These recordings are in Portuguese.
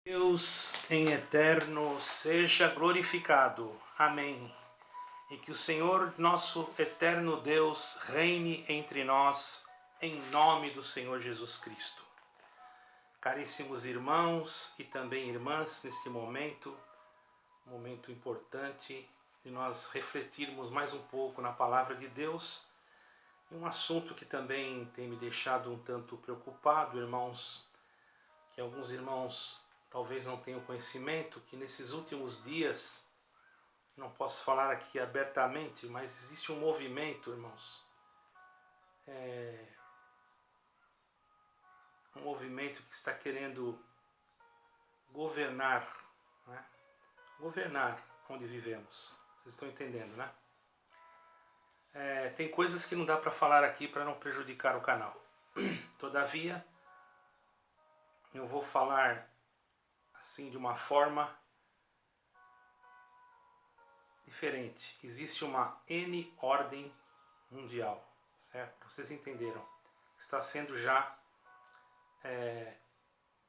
Deus em eterno seja glorificado. Amém. E que o Senhor, nosso eterno Deus, reine entre nós, em nome do Senhor Jesus Cristo. Caríssimos irmãos e também irmãs, neste momento importante de nós refletirmos mais um pouco na palavra de Deus, e um assunto que também tem me deixado um tanto preocupado, irmãos, que alguns irmãos talvez não tenham conhecimento, que nesses últimos dias, não posso falar aqui abertamente, mas existe um movimento, irmãos, um movimento que está querendo governar, né? Governar onde vivemos. Vocês estão entendendo, né? Tem coisas que não dá para falar aqui para não prejudicar o canal. Todavia, eu vou falar assim de uma forma diferente. Existe uma N ordem mundial, certo? Vocês entenderam? Está sendo já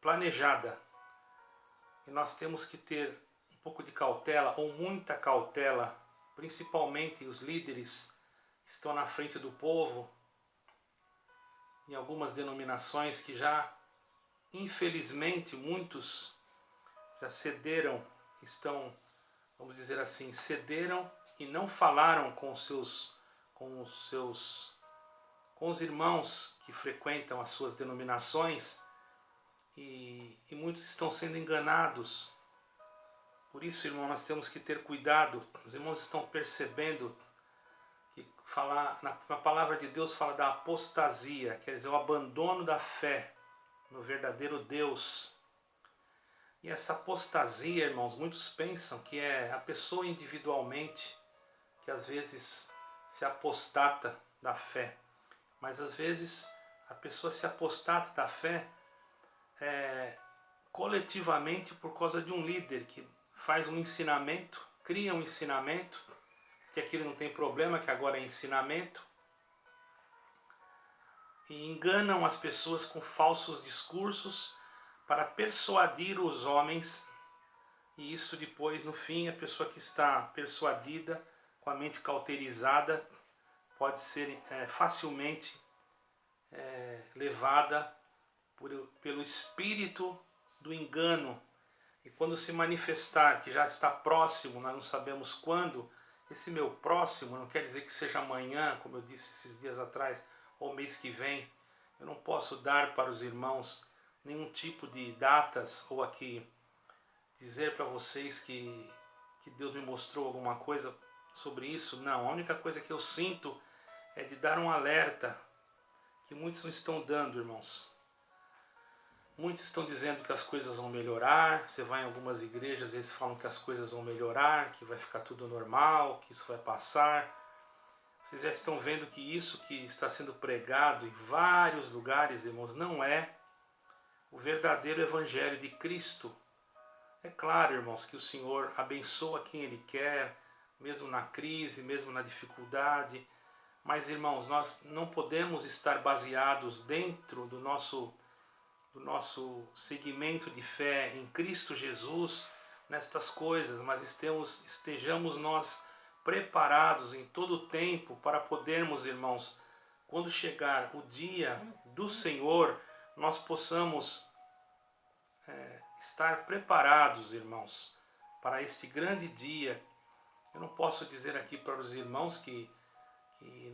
planejada. E nós temos que ter um pouco de cautela, ou muita cautela, principalmente os líderes que estão na frente do povo, em algumas denominações que já, infelizmente, muitos já cederam, estão, vamos dizer assim, cederam e não falaram com os irmãos que frequentam as suas denominações, e muitos estão sendo enganados. Por isso, irmão, nós temos que ter cuidado. Os irmãos estão percebendo que na palavra de Deus fala da apostasia, quer dizer, o abandono da fé no verdadeiro Deus. E essa apostasia, irmãos, muitos pensam que é a pessoa individualmente que às vezes se apostata da fé. Mas às vezes a pessoa se apostata da fé coletivamente por causa de um líder que faz um ensinamento, cria um ensinamento, diz que aquilo não tem problema, que agora é ensinamento, e enganam as pessoas com falsos discursos para persuadir os homens, e isso depois, no fim, a pessoa que está persuadida, com a mente cauterizada, pode ser facilmente levada pelo espírito do engano. E quando se manifestar que já está próximo, nós não sabemos quando, esse meu próximo não quer dizer que seja amanhã, como eu disse esses dias atrás, ou mês que vem. Eu não posso dar para os irmãos nenhum tipo de datas, ou aqui dizer para vocês que Deus me mostrou alguma coisa sobre isso. Não, a única coisa que eu sinto é de dar um alerta que muitos não estão dando, irmãos. Muitos estão dizendo que as coisas vão melhorar. Você vai em algumas igrejas, eles falam que as coisas vão melhorar, que vai ficar tudo normal, que isso vai passar. Vocês já estão vendo que isso que está sendo pregado em vários lugares, irmãos, não é o verdadeiro evangelho de Cristo. É claro, irmãos, que o Senhor abençoa quem Ele quer, mesmo na crise, mesmo na dificuldade. Mas, irmãos, nós não podemos estar baseados dentro do nosso segmento de fé em Cristo Jesus nestas coisas, mas estejamos nós preparados em todo o tempo para podermos, irmãos, quando chegar o dia do Senhor, nós possamos estar preparados, irmãos, para este grande dia. Eu não posso dizer aqui para os irmãos que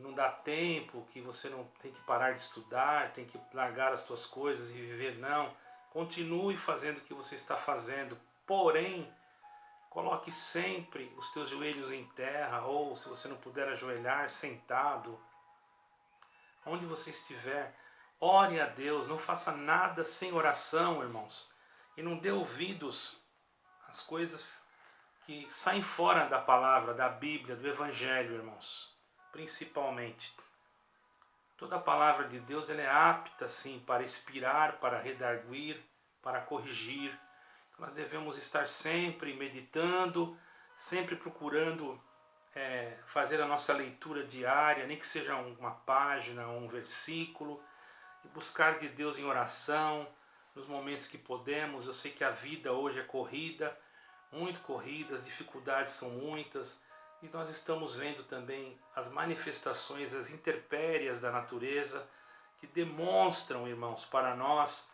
não dá tempo, que você não tem que parar de estudar, tem que largar as suas coisas e viver, não. Continue fazendo o que você está fazendo, porém, coloque sempre os teus joelhos em terra, ou se você não puder ajoelhar, sentado. Onde você estiver, ore a Deus, não faça nada sem oração, irmãos. E não dê ouvidos às coisas que saem fora da palavra, da Bíblia, do Evangelho, irmãos. Principalmente. Toda a palavra de Deus ela é apta, sim, para inspirar, para redarguir, para corrigir. Nós devemos estar sempre meditando, sempre procurando fazer a nossa leitura diária, nem que seja uma página, um versículo, e buscar de Deus em oração, nos momentos que podemos. Eu sei que a vida hoje é corrida, muito corrida, as dificuldades são muitas, e nós estamos vendo também as manifestações, as intempéries da natureza, que demonstram, irmãos, para nós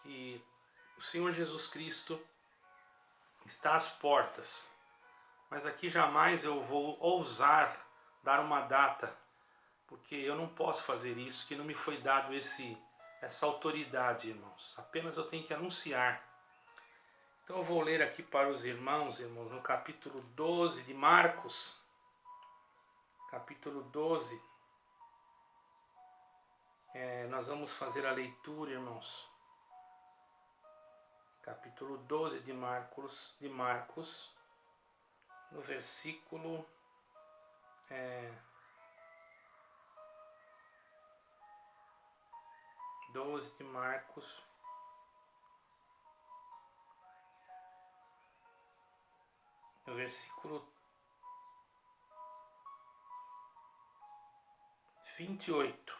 que o Senhor Jesus Cristo está às portas. Mas aqui jamais eu vou ousar dar uma data, porque eu não posso fazer isso, que não me foi dado essa autoridade, irmãos. Apenas eu tenho que anunciar. Então eu vou ler aqui para os irmãos, no capítulo 12 de Marcos. Capítulo 12. Nós vamos fazer a leitura, irmãos. Capítulo 12 de Marcos, no versículo 12 de Marcos, no versículo 28.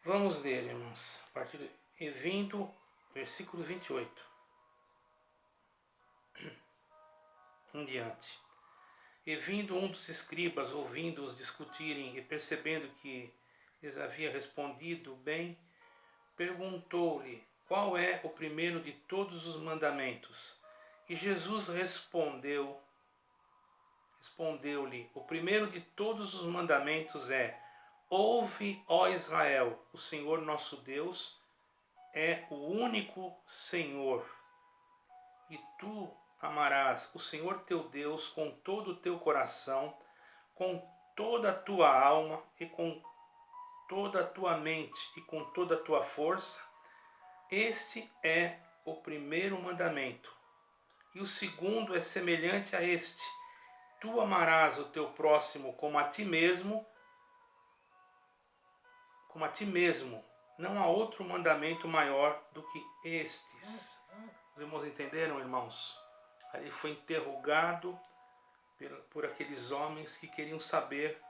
Vamos ler, irmãos, a partir de versículo 28 em diante. E vindo um dos escribas, ouvindo-os discutirem e percebendo que lhes havia respondido bem, perguntou-lhe: qual é o primeiro de todos os mandamentos? E Jesus respondeu-lhe: o primeiro de todos os mandamentos é: ouve, ó Israel, o Senhor nosso Deus é o único Senhor, e tu amarás o Senhor teu Deus com todo o teu coração, com toda a tua alma e com toda a tua mente e com toda a tua força. Este é o primeiro mandamento. E o segundo é semelhante a este: tu amarás o teu próximo como a ti mesmo. Não há outro mandamento maior do que estes. Os irmãos entenderam, irmãos? Ele foi interrogado por aqueles homens que queriam saber,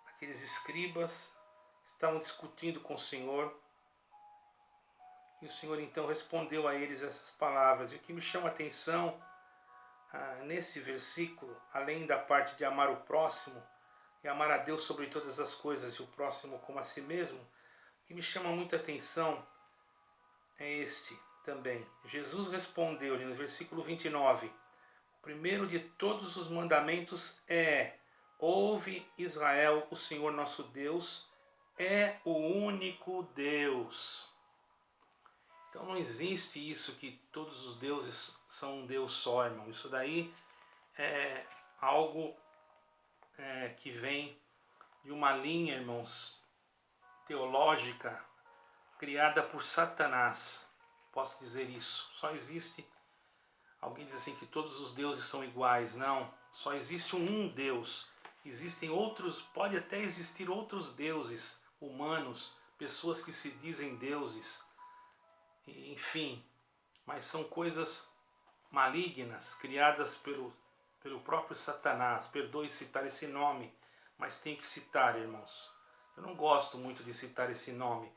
aqueles escribas estavam discutindo com o Senhor, e o Senhor então respondeu a eles essas palavras. E o que me chama a atenção nesse versículo, além da parte de amar o próximo e amar a Deus sobre todas as coisas e o próximo como a si mesmo, o que me chama muita atenção é este também. Jesus respondeu-lhe no versículo 29, o primeiro de todos os mandamentos é: ouve, Israel, o Senhor nosso Deus é o único Deus. Então não existe isso que todos os deuses são um Deus só, irmão. Isso daí é algo que vem de uma linha, irmãos, teológica criada por Satanás. Posso dizer isso. Só existe, alguém diz assim que todos os deuses são iguais. Não, só existe um Deus. Existem outros, pode até existir outros deuses humanos, pessoas que se dizem deuses, enfim, mas são coisas malignas, criadas pelo próprio Satanás. Perdoe citar esse nome, mas tem que citar, irmãos. Eu não gosto muito de citar esse nome,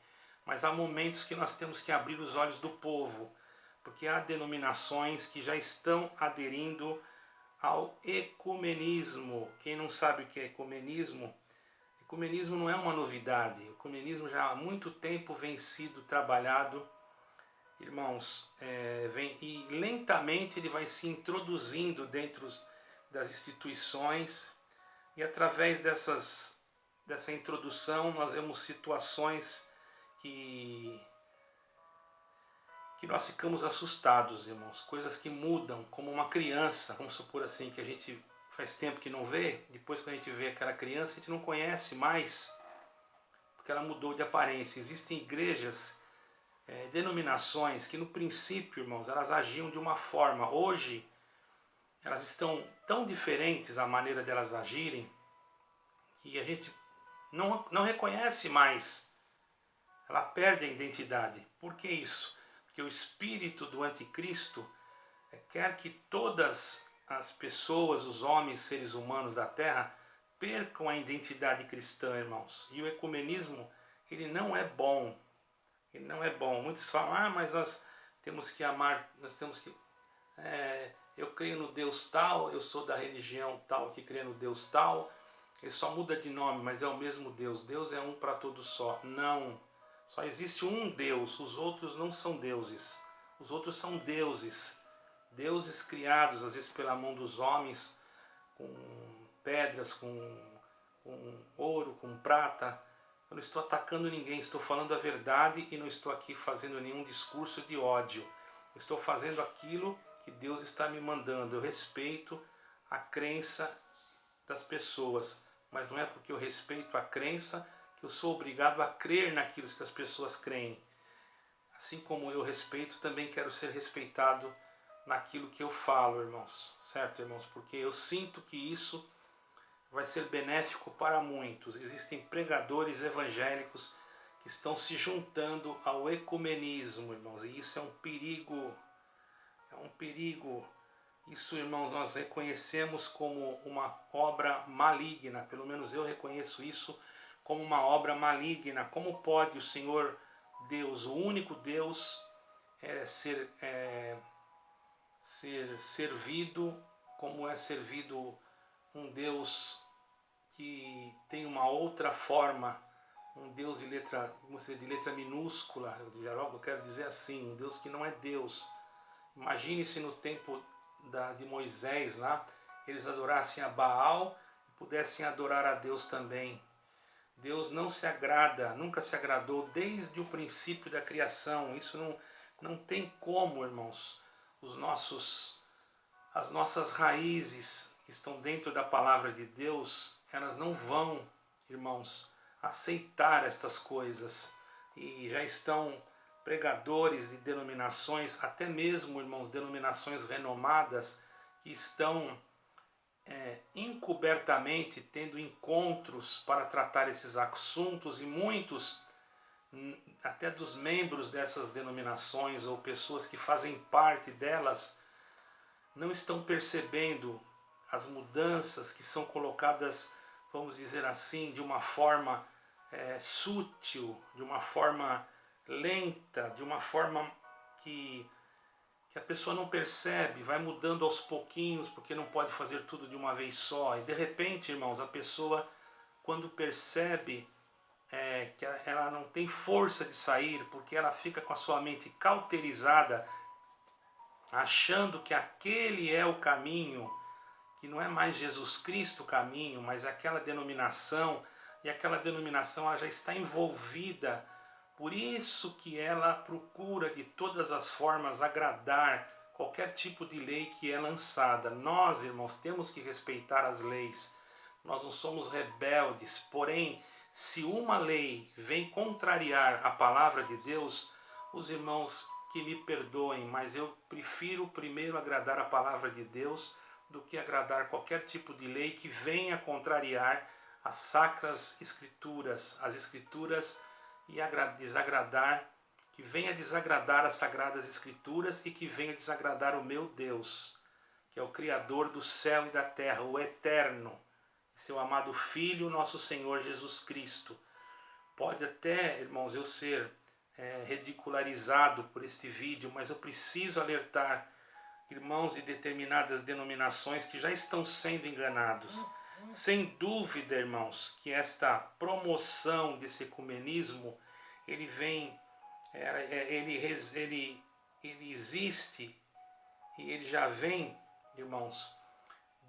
mas há momentos que nós temos que abrir os olhos do povo, porque há denominações que já estão aderindo ao ecumenismo. Quem não sabe o que é ecumenismo não é uma novidade. O ecumenismo já há muito tempo vem sido trabalhado, irmãos, e lentamente ele vai se introduzindo dentro das instituições, e através dessa introdução nós vemos situações que nós ficamos assustados, irmãos. Coisas que mudam, como uma criança, vamos supor assim, que a gente faz tempo que não vê, depois quando a gente vê aquela criança, a gente não conhece mais, porque ela mudou de aparência. Existem igrejas, denominações que no princípio, irmãos, elas agiam de uma forma. Hoje, elas estão tão diferentes a maneira delas agirem, que a gente não reconhece mais. Ela perde a identidade. Por que isso? Porque o espírito do anticristo quer que todas as pessoas, os homens, seres humanos da terra, percam a identidade cristã, irmãos. E o ecumenismo, ele não é bom. Ele não é bom. Muitos falam, mas nós temos que amar, nós temos que... eu creio no Deus tal, eu sou da religião tal que crê no Deus tal. Ele só muda de nome, mas é o mesmo Deus. Deus é um para todos só. Não. Só existe um Deus, os outros não são deuses. Os outros são deuses. Deuses criados, às vezes pela mão dos homens, com pedras, com ouro, com prata. Eu não estou atacando ninguém, estou falando a verdade e não estou aqui fazendo nenhum discurso de ódio. Estou fazendo aquilo que Deus está me mandando. Eu respeito a crença das pessoas, mas não é porque eu respeito a crença que eu sou obrigado a crer naquilo que as pessoas creem. Assim como eu respeito, também quero ser respeitado naquilo que eu falo, irmãos. Certo, irmãos? Porque eu sinto que isso vai ser benéfico para muitos. Existem pregadores evangélicos que estão se juntando ao ecumenismo, irmãos. E isso é um perigo. É um perigo. Isso, irmãos, nós reconhecemos como uma obra maligna. Pelo menos eu reconheço isso como uma obra maligna. Como pode o Senhor Deus, o único Deus, ser servido como é servido um Deus que tem uma outra forma, um Deus de letra minúscula, eu quero dizer assim, um Deus que não é Deus. Imagine se no tempo de Moisés lá, eles adorassem a Baal e pudessem adorar a Deus também. Deus não se agrada, nunca se agradou desde o princípio da criação. Isso não tem como, irmãos. As nossas raízes que estão dentro da palavra de Deus, elas não vão, irmãos, aceitar estas coisas. E já estão pregadores de denominações, até mesmo, irmãos, denominações renomadas, que estão encobertamente tendo encontros para tratar esses assuntos, e muitos, até dos membros dessas denominações ou pessoas que fazem parte delas, não estão percebendo as mudanças que são colocadas, vamos dizer assim, de uma forma sutil, de uma forma lenta, de uma forma que a pessoa não percebe, vai mudando aos pouquinhos, porque não pode fazer tudo de uma vez só. E de repente, irmãos, a pessoa, quando percebe que ela não tem força de sair, porque ela fica com a sua mente cauterizada, achando que aquele é o caminho, que não é mais Jesus Cristo o caminho, mas aquela denominação, e aquela denominação ela já está envolvida. Por isso que ela procura de todas as formas agradar qualquer tipo de lei que é lançada. Nós, irmãos, temos que respeitar as leis. Nós não somos rebeldes, porém, se uma lei vem contrariar a palavra de Deus, os irmãos que me perdoem, mas eu prefiro primeiro agradar a palavra de Deus do que agradar qualquer tipo de lei que venha contrariar as sacras escrituras, as escrituras, e desagradar, que venha desagradar as sagradas escrituras e que venha desagradar o meu Deus, que é o Criador do céu e da terra, o Eterno, seu amado Filho, nosso Senhor Jesus Cristo. Pode até, irmãos, eu ser ridicularizado por este vídeo, mas eu preciso alertar irmãos de determinadas denominações que já estão sendo enganados. Sem dúvida, irmãos, que esta promoção desse ecumenismo, ele vem, ele existe e ele já vem, irmãos,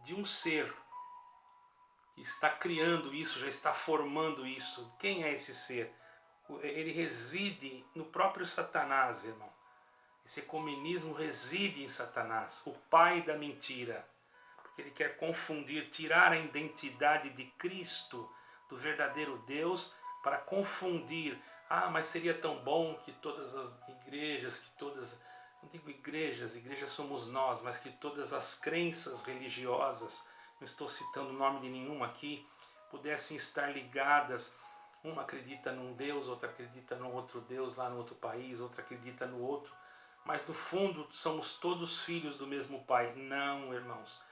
de um ser que está criando isso, já está formando isso. Quem é esse ser? Ele reside no próprio Satanás, irmão. Esse ecumenismo reside em Satanás, o pai da mentira. Porque ele quer confundir, tirar a identidade de Cristo, do verdadeiro Deus, para confundir. Mas seria tão bom que todas as igrejas, não digo igrejas somos nós, mas que todas as crenças religiosas, não estou citando o nome de nenhuma aqui, pudessem estar ligadas. Uma acredita num Deus, outra acredita num outro Deus lá no outro país, outra acredita no outro. Mas no fundo somos todos filhos do mesmo Pai. Não, irmãos.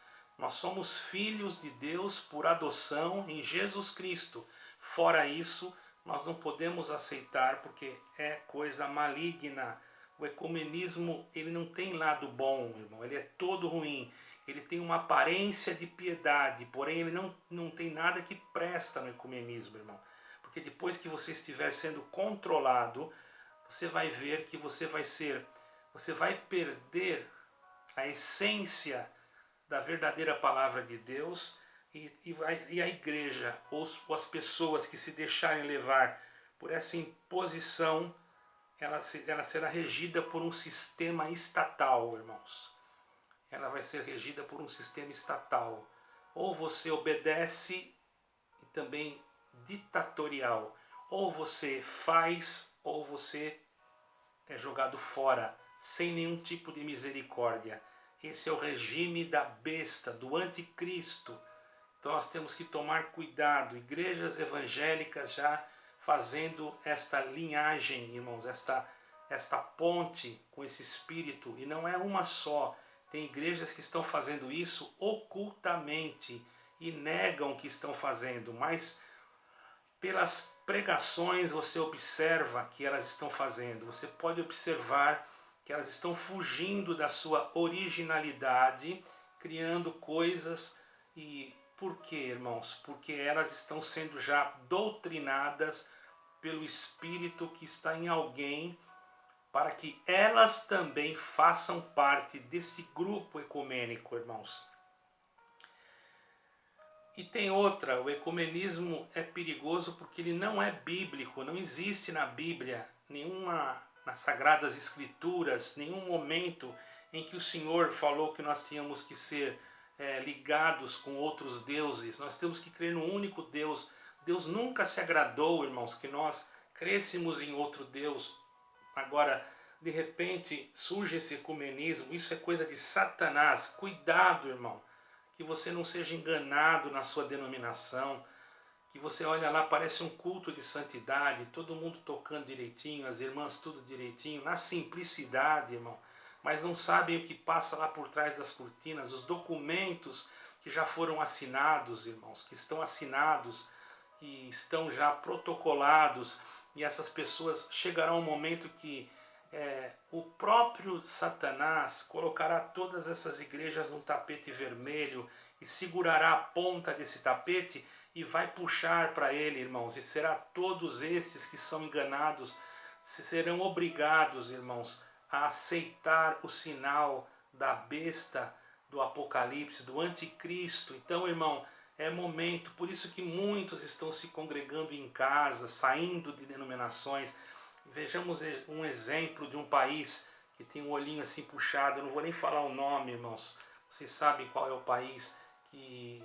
Nós somos filhos de Deus por adoção em Jesus Cristo. Fora isso, nós não podemos aceitar porque é coisa maligna. O ecumenismo, ele não tem lado bom, irmão, ele é todo ruim. Ele tem uma aparência de piedade, porém ele não tem nada que presta no ecumenismo, irmão. Porque depois que você estiver sendo controlado, você vai ver que você vai perder a essência da verdadeira palavra de Deus e a igreja, ou as pessoas que se deixarem levar por essa imposição, ela será regida por um sistema estatal, irmãos. Ela vai ser regida por um sistema estatal. Ou você obedece, e também ditatorial. Ou você faz, ou você é jogado fora, sem nenhum tipo de misericórdia. Esse é o regime da besta, do anticristo. Então nós temos que tomar cuidado. Igrejas evangélicas já fazendo esta linhagem, irmãos, esta ponte com esse espírito. E não é uma só. Tem igrejas que estão fazendo isso ocultamente e negam que estão fazendo, mas pelas pregações você observa que elas estão fazendo. Você pode observar que elas estão fugindo da sua originalidade, criando coisas. E por quê, irmãos? Porque elas estão sendo já doutrinadas pelo Espírito que está em alguém, para que elas também façam parte desse grupo ecumênico, irmãos. E tem outra, o ecumenismo é perigoso porque ele não é bíblico, não existe na Bíblia, nas Sagradas Escrituras, nenhum momento em que o Senhor falou que nós tínhamos que ser ligados com outros deuses. Nós temos que crer no único Deus. Deus nunca se agradou, irmãos, que nós crêssemos em outro Deus. Agora, de repente, surge esse ecumenismo, isso é coisa de Satanás. Cuidado, irmão, que você não seja enganado na sua denominação, que você olha lá, parece um culto de santidade, todo mundo tocando direitinho, as irmãs tudo direitinho, na simplicidade, irmão, mas não sabem o que passa lá por trás das cortinas, os documentos que já foram assinados, irmãos, que estão assinados, que estão já protocolados, e essas pessoas chegará um momento que o próprio Satanás colocará todas essas igrejas num tapete vermelho e segurará a ponta desse tapete e vai puxar para ele, irmãos, e será todos esses que são enganados serão obrigados, irmãos, a aceitar o sinal da besta do Apocalipse, do anticristo. Então, irmão, é momento, por isso que muitos estão se congregando em casa, saindo de denominações. Vejamos um exemplo de um país que tem um olhinho assim puxado, eu não vou nem falar o nome, irmãos, vocês sabem qual é o país que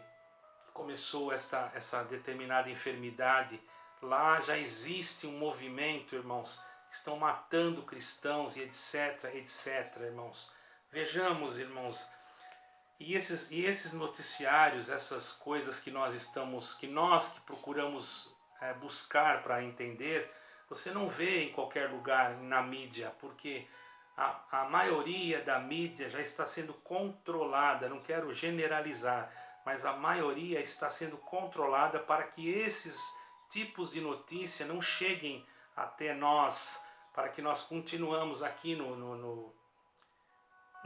começou essa determinada enfermidade. Lá já existe um movimento, irmãos, que estão matando cristãos e etc, etc, irmãos. Vejamos, irmãos, e esses noticiários, essas coisas que nós que procuramos buscar para entender, você não vê em qualquer lugar na mídia, porque a maioria da mídia já está sendo controlada, não quero generalizar, mas a maioria está sendo controlada para que esses tipos de notícia não cheguem até nós, para que nós continuamos aqui no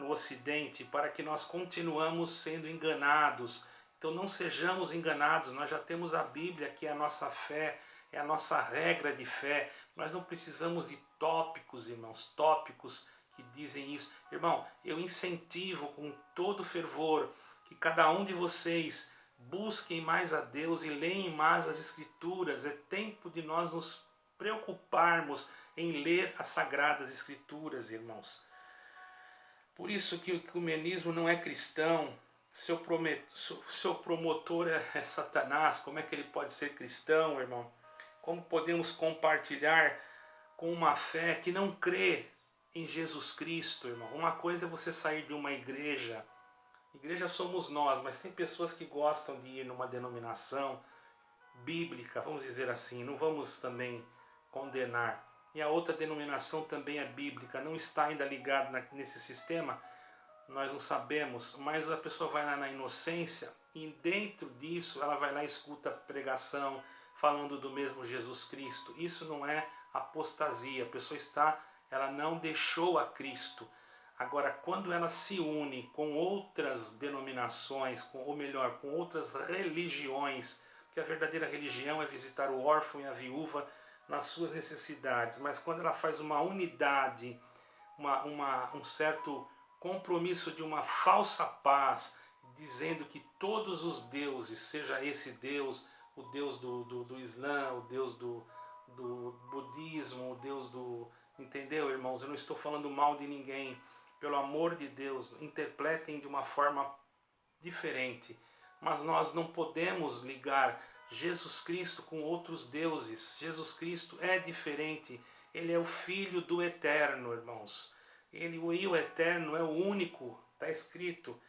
Ocidente, para que nós continuamos sendo enganados. Então não sejamos enganados, nós já temos a Bíblia, que é a nossa fé, é a nossa regra de fé. Nós não precisamos de tópicos, irmãos, tópicos que dizem isso. Irmão, eu incentivo com todo fervor que cada um de vocês busquem mais a Deus e leem mais as Escrituras. É tempo de nós nos preocuparmos em ler as Sagradas Escrituras, irmãos. Por isso que o ecumenismo não é cristão. Seu promotor é Satanás. Como é que ele pode ser cristão, irmão? Como podemos compartilhar com uma fé que não crê em Jesus Cristo, irmão? Uma coisa é você sair de uma igreja. Igreja somos nós, mas tem pessoas que gostam de ir numa denominação bíblica, vamos dizer assim. Não vamos também condenar. E a outra denominação também é bíblica, não está ainda ligada nesse sistema. nós não sabemos, mas a pessoa vai lá na inocência e dentro disso ela vai lá e escuta pregação falando do mesmo Jesus Cristo. Isso não é apostasia, a pessoa ela não deixou a Cristo. Agora, quando ela se une com outras denominações, ou melhor, com outras religiões, porque a verdadeira religião é visitar o órfão e a viúva nas suas necessidades, mas quando ela faz uma unidade, um certo compromisso de uma falsa paz, dizendo que todos os deuses, seja esse Deus, o Deus do Islã, o Deus do budismo, o Deus do... Entendeu, irmãos? Eu não estou falando mal de ninguém. Pelo amor de Deus, interpretem de uma forma diferente. Mas nós não podemos ligar Jesus Cristo com outros deuses. Jesus Cristo é diferente. Ele é o Filho do Eterno, irmãos. Ele e o Eterno é o único. Está escrito,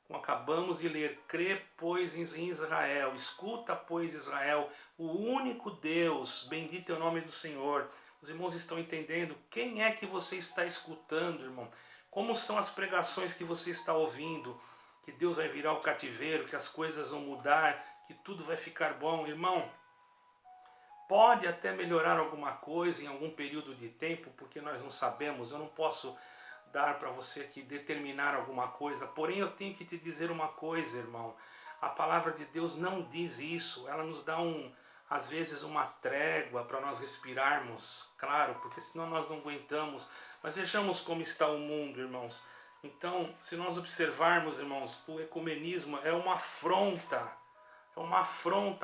como acabamos de ler, crê, pois, em Israel. Escuta, pois, Israel, o único Deus. Bendito é o nome do Senhor. Os irmãos estão entendendo? Quem é que você está escutando, irmão? Como são as pregações que você está ouvindo? Que Deus vai virar o cativeiro, que as coisas vão mudar, que tudo vai ficar bom. Irmão, pode até melhorar alguma coisa em algum período de tempo, porque nós não sabemos. Eu não posso dar para você aqui determinar alguma coisa. Porém, eu tenho que te dizer uma coisa, irmão. A palavra de Deus não diz isso. Ela nos dá às vezes uma trégua para nós respirarmos, claro, porque senão nós não aguentamos. Mas vejamos como está o mundo, irmãos. Então, se nós observarmos, irmãos, o ecumenismo é uma afronta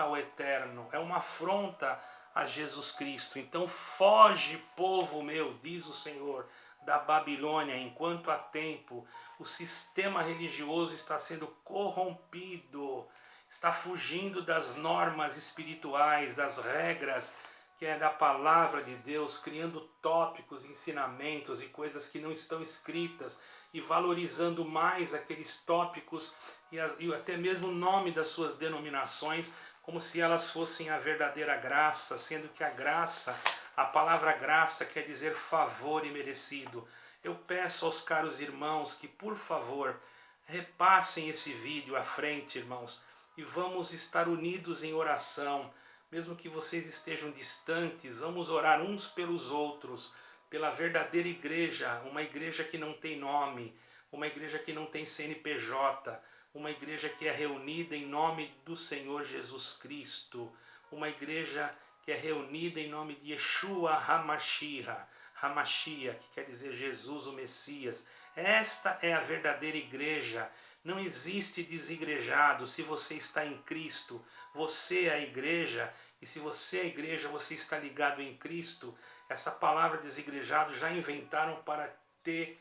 ao Eterno, é uma afronta a Jesus Cristo. Então foge, povo meu, diz o Senhor, da Babilônia, enquanto há tempo. O sistema religioso está sendo corrompido, está fugindo das normas espirituais, das regras que é da palavra de Deus, criando tópicos, ensinamentos e coisas que não estão escritas e valorizando mais aqueles tópicos e até mesmo o nome das suas denominações como se elas fossem a verdadeira graça, sendo que a graça, a palavra graça quer dizer favor imerecido. Eu peço aos caros irmãos que, por favor, repassem esse vídeo à frente, irmãos, e vamos estar unidos em oração. Mesmo que vocês estejam distantes, vamos orar uns pelos outros, pela verdadeira igreja, uma igreja que não tem nome, uma igreja que não tem CNPJ, uma igreja que é reunida em nome do Senhor Jesus Cristo, uma igreja que é reunida em nome de Yeshua HaMashiach, que quer dizer Jesus, o Messias. Esta é a verdadeira igreja. Não existe desigrejado. Se você está em Cristo, você é a igreja, e se você é a igreja, você está ligado em Cristo. Essa palavra desigrejado já inventaram para te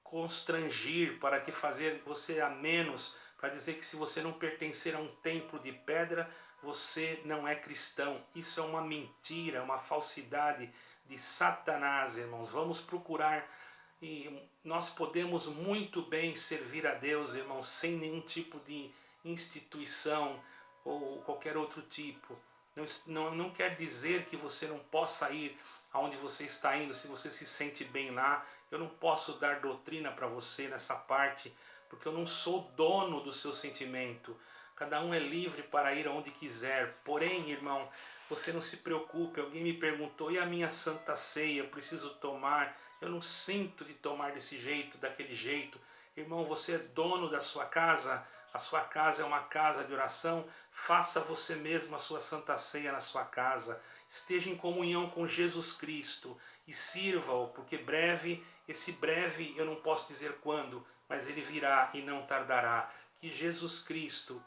constrangir, para te fazer você a menos, para dizer que se você não pertencer a um templo de pedra, você não é cristão. Isso é uma mentira, uma falsidade de Satanás, irmãos. Vamos procurar, e nós podemos muito bem servir a Deus, irmãos, sem nenhum tipo de instituição ou qualquer outro tipo. Não quer dizer que você não possa ir aonde você está indo, se você se sente bem lá. Eu não posso dar doutrina para você nessa parte, porque eu não sou dono do seu sentimento. Cada um é livre para ir aonde quiser. Porém, irmão, você não se preocupe. Alguém me perguntou, e a minha Santa Ceia, eu preciso tomar? Eu não sinto de tomar desse jeito, daquele jeito. Irmão, você é dono da sua casa. A sua casa é uma casa de oração. Faça você mesmo a sua Santa Ceia na sua casa. Esteja em comunhão com Jesus Cristo e sirva-o, porque esse breve eu não posso dizer quando, mas ele virá e não tardará. Que Jesus Cristo,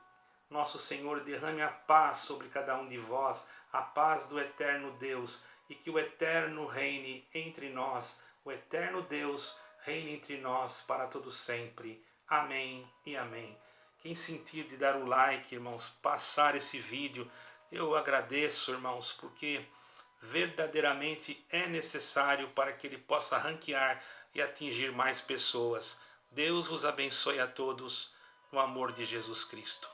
nosso Senhor, derrame a paz sobre cada um de vós, a paz do eterno Deus, e que o eterno reine entre nós, o eterno Deus reine entre nós para todo sempre. Amém e amém. Quem sentir de dar o like, irmãos, passar esse vídeo, eu agradeço, irmãos, porque verdadeiramente é necessário para que ele possa ranquear e atingir mais pessoas. Deus vos abençoe a todos no amor de Jesus Cristo.